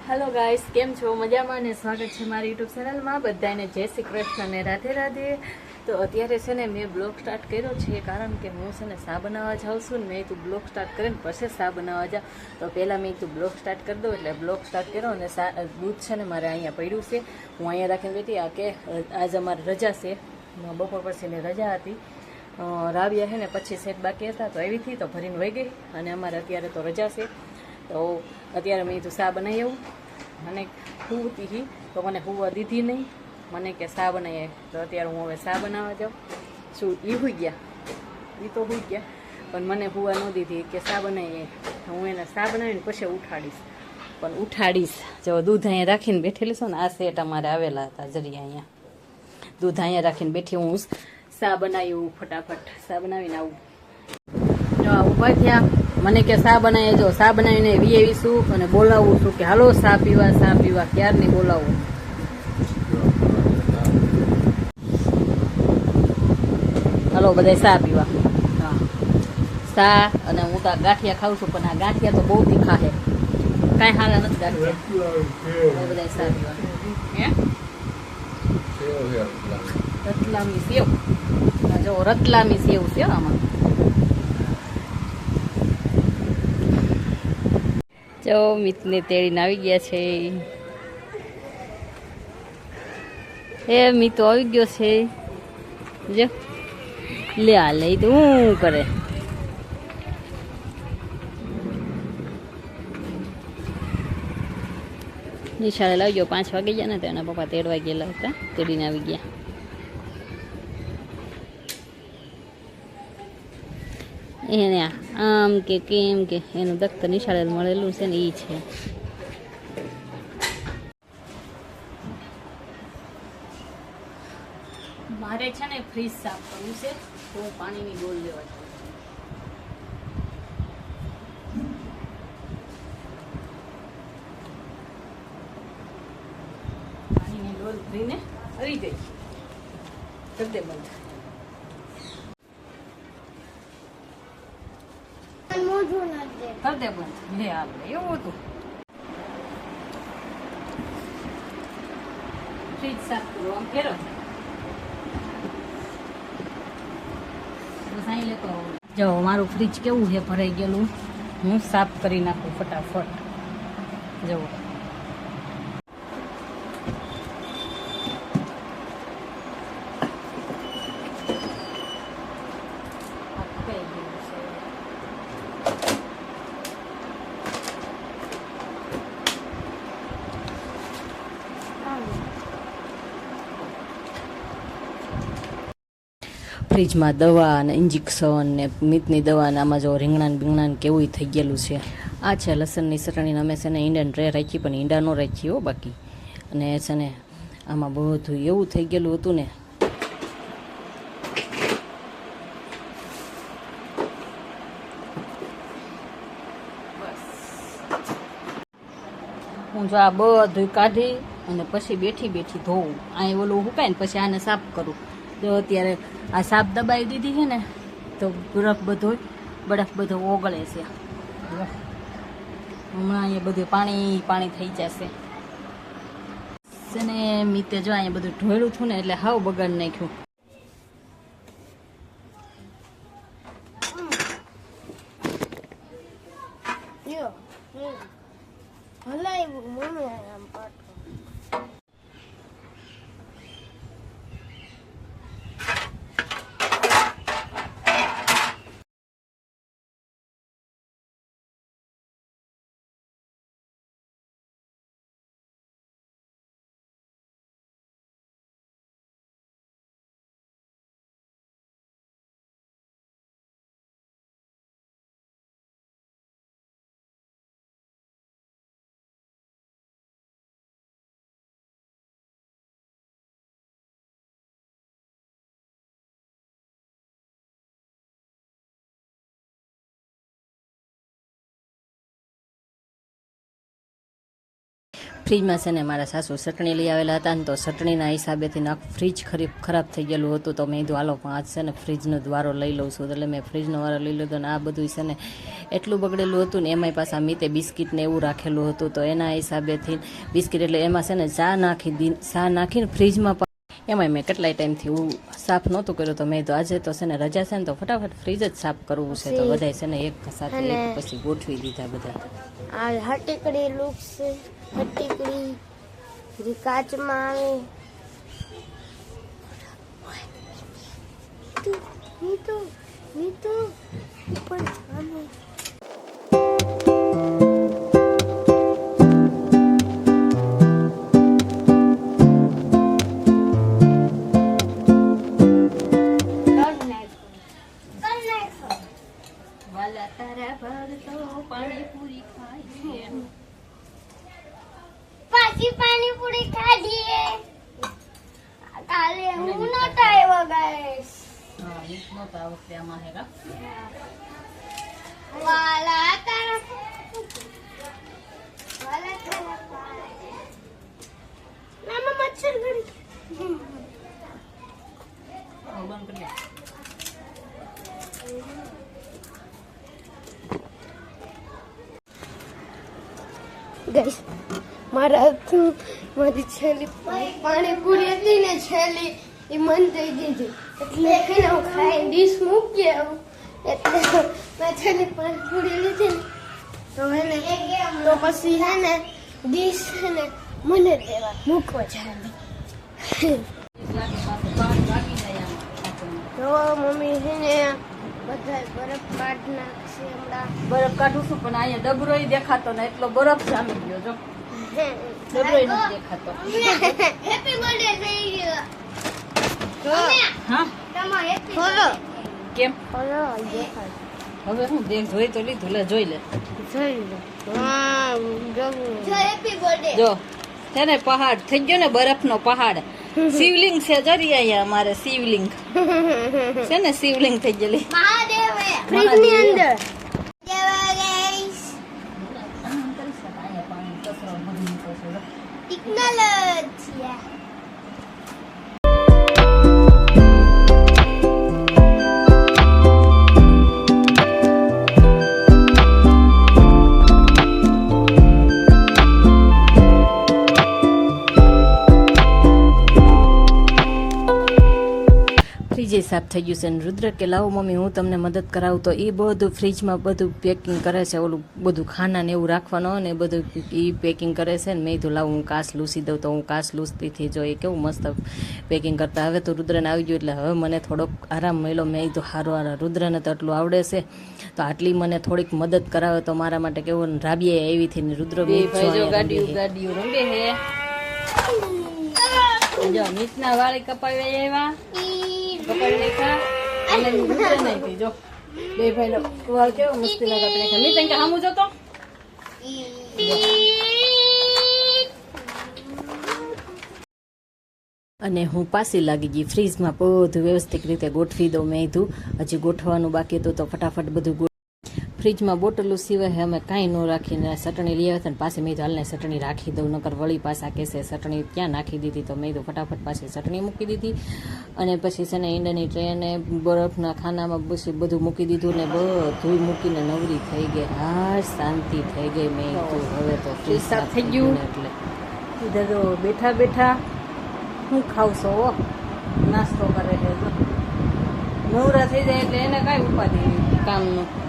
Hello guys केम छो मजामां ने स्वागत है मारी यूट्यूब चैनल में बधाने जय श्री कृष्ण ने राधे राधे। तो अत्यारे छे ने मैं ब्लॉग स्टार्ट कर्यो छे कारण के हूँ छे ने सा बनावा जाऊँ छुं। मैं तू ब्लॉग स्टार्ट करीने पछी सा बनावा जा तो पहला मैं तू ब्लॉग स्टार्ट कर दो एटले ब्लॉग स्टार्ट कर्यो अने दूध छे ने मारे अहींया पड्युं छे। हूँ अहींया राखीने बेठी आ के आज अमारी रजा छे, बपोर पछीनी रजा हती। राव्या है ने पछी सेट बाकी हता तो આવી थी तो भरीने वही गई अने अमारे अत्यारे तो रजा छे। तो अत्यारे मैं तो सा बनावी आऊँ મને હુવતી હી તો મને હુવા દીધી નહીં, મને કે સા બનાવીએ તો અત્યારે હું હવે સા બનાવવા જાઉં છું। એ હોઈ ગયા, એ તો હોઈ ગયા પણ મને હુવા ન દીધી કે સા બનાવીએ હું એને સા બનાવીને પછી ઉઠાડીશ। પણ ઉઠાડીશ જો દૂધ અહીંયા રાખીને બેઠેલી છું ને, આ સેટ અમારે આવેલા હતા જરી અહીંયા દૂધ અહીંયા રાખીને બેઠી હું સા બનાવ્યું ફટાફટ સા બનાવીને આવું। જો ઊભા થયા મને કે सा बनाए जो सा बनावीने वीएवीशुं अने बोलावुं छुं के हालो सा पीवा क्यारनी बोलावुं। हालो बधाय सा पीवा। हाँ सा अने हूँ तो गांठिया खाऊं छुं पण आ गांठिया तो बहु तीखा है, कांई हारा नथी गांठिया। बधाय सा पीवा हे रतलामी सेव, जो रतलामी सेव छे आमां। जो मितने तेड़ीने આવી ગયા છે। એ મિતો આવી ગયો છે જો લે આ લઈ તો હું કરે નિશાળે લાવી ગયો 5 વાગે ગયા ને તો એના પપ્પા તેડવા ગયેલા હતા, તેડીને આવી ગયા। એને આમ કે કેમ કે એનું દફતર નિશાળે મળેલું છે ને એ છે। મારે છે ને ફ્રીજ સાફ કરવું છે તો હું પાણીની ડોલ લેવા જાઉં। પાણીની ડોલ ભરીને આવી ગઈ, કરી દે બંધ। कर दे बंद ले हाल एवं हतुं। फ्रीज साफ करो आम फेरो बस अहीं लेतो जो मारू फ्रीज केवुं है भराई गेलुं, हूँ साफ करी नाखुं फटाफट। जो फ्रीज में दवा ने इंजेक्शन ने मीतनी दवा ने आमां जो રીંગણા બીંગણા केवुं थई गेलुं छे। आ छे लसणनी चटणी ने अमे छे ने ईंडानी ट्रे राखी पण ईंडा नो राखी हो बाकी अने छे ने आमां बधुं एवुं थई गेलुं हतुं ने हूँ जो आ बधुं काढी अने पछी बेठी बेठी धोऊं। आ ओલું હુકાય ને પછી આને સાફ કરું। जो अत्यारे आ साफ दबाई दीधी है ने तो बरफ बधो ओगळे छे। हमणां अहींया बधुं पाणी पाणी थई जशे ने मीते जो अहींया बधुं ढोळ्युं थुं ने एटले हाव बगाड़ नाख्युं। ફ્રીજમાં છે ને મારા સાસુ ચટણી લઈ આવેલા હતા ને તો ચટણીના હિસાબેથી ફ્રીજ ખરાબ થઈ ગયેલું હતું તો મેં કીધું હાલો પણ આજ છે ને ફ્રીજનો દ્વારો લઈ લઉં છું એટલે મેં ફ્રીજનો વારો લઈ લીધો ને આ બધું છે ને એટલું બગડેલું હતું ને એમાંય પાછા મીતે બિસ્કિટ ને એવું રાખેલું હતું તો એના હિસાબેથી બિસ્કિટ એટલે એમાં છે ને ચા નાખીને ફ્રીજમાં એમાંય મેં કેટલાય ટાઈમથી હું સાફ નહોતું કર્યું તો મેં તો આજે તો છે ને રજા છે ને તો ફટાફટ ફ્રીજ જ સાફ કરવું છે તો બધાય છે ને એક સાથે એક પછી ગોઠવી દીધા બધા આ હટીકડી લુક છે હટીકડી જે કાચમાં આવે નીતુ ઉપર આમે પાણીપુરી ખાધીએ કાલે હું નતો આવ્યો ગાઈસ વાલા તારા નામ મચ્છર ગળી ગાઈસ મારી છેલ્લી પાણીપુરી હતી ને છેલ્લી એ મન થઈ દીધી એટલે કે હું ખાઈ ડીશ મૂકી આવું એટલે મેં છેલ્લી પાણીપુરી લીધી ને તો એને તો પછી હે ને ડીશ છે ને મને દેવા મૂકવા જાય તો મમ્મી છે ને બધા બરફ કાઢ નાખશે હમણાં બરફ કાઢું છું પણ અહીંયા ડબરોય દેખાતો ને એટલો બરફ જામી ગયો જો ડબરોય નથી દેખાતો હેપી બર્થડે થઈ ગયો હા તમા હેપી બોલો કેમ બોલો દેખાય હવે હું દેખ જોઈ તો લીધું લે જોઈ લે હા જો હેપી બર્થડે જો છે ને પહાડ થઈ ગયો ને બરફનો પહાડ શિવલિંગ છે જરી અહીંયા અમારે શિવલિંગ છે ને શિવલિંગ થઈ ગયેલી મહાદેવ ફ્રીજની અંદર દેવા ગાઈસ ટેકનોલોજી ફ્રીજ સાફ થઈ ગયું છે ને રુદ્ર કે લાવો મમ્મી હું તમને મદદ કરાવું તો એ બધું ફ્રીજમાં બધું પેકિંગ કરે છે ઓલું બધું ખાના ને એવું રાખવાનું હોય ને એ બધું એ પેકિંગ કરે છે ને મેં કીધું લાવું હું કાચ લૂસી દઉં તો હું કાચ લૂસતીથી જો એ કેવું મસ્ત પેકિંગ કરતા હવે તો રુદ્રને આવી ગયું એટલે હવે મને થોડોક આરામ મળ્યો મેં કીધું સારું રુદ્રને તો આટલું આવડે છે તો આટલી મને થોડીક મદદ કરાવે તો મારા માટે કેવું રાબીએ આવી હતી ને રુદ્ર ગાડીઓ રંગે હે જો નીચના વાળી કપાવી આવ્યા પકડી નાખા અને રુદ્ર નાખી જો બે ભાઈ નો વાળ કેવો મસ્તી ના કાપી નાખા નીચે કે હામું જોતો અને હું પાછી લાગી ગઈ ફ્રીજમાં બધું વ્યવસ્થિત રીતે ગોઠવી દઉં મેં કીધું હજી ગોઠવાનું બાકી હતું તો ફટાફટ બધું ફ્રીજમાં બોટલું સિવાય અમે કાંઈ ન રાખીને ચટણી લઈ આવ્યા હતા ને પાછી મેં તો હાલને ચટણી રાખી દઉં નકર વળી પાછા કહેશે ચટણી ક્યાં નાખી દીધી તો મેં તો ફટાફટ પાછી ચટણી મૂકી દીધી અને પછી છે ને ઈંડાની ટ્રેને બરફના ખાનામાં પછી બધું મૂકી દીધું ને બધું મૂકીને નવરી થઈ ગઈ હા શાંતિ થઈ ગઈ મેં તો હવે તો ફ્રીજ સાફ થઈ ગયું એટલે ઇધર તો બેઠા બેઠા હું ખાવશો નાસ્તો કરે છે નવરા થઈ જાય એટલે એને કાંઈ ઉપાધિ કામનું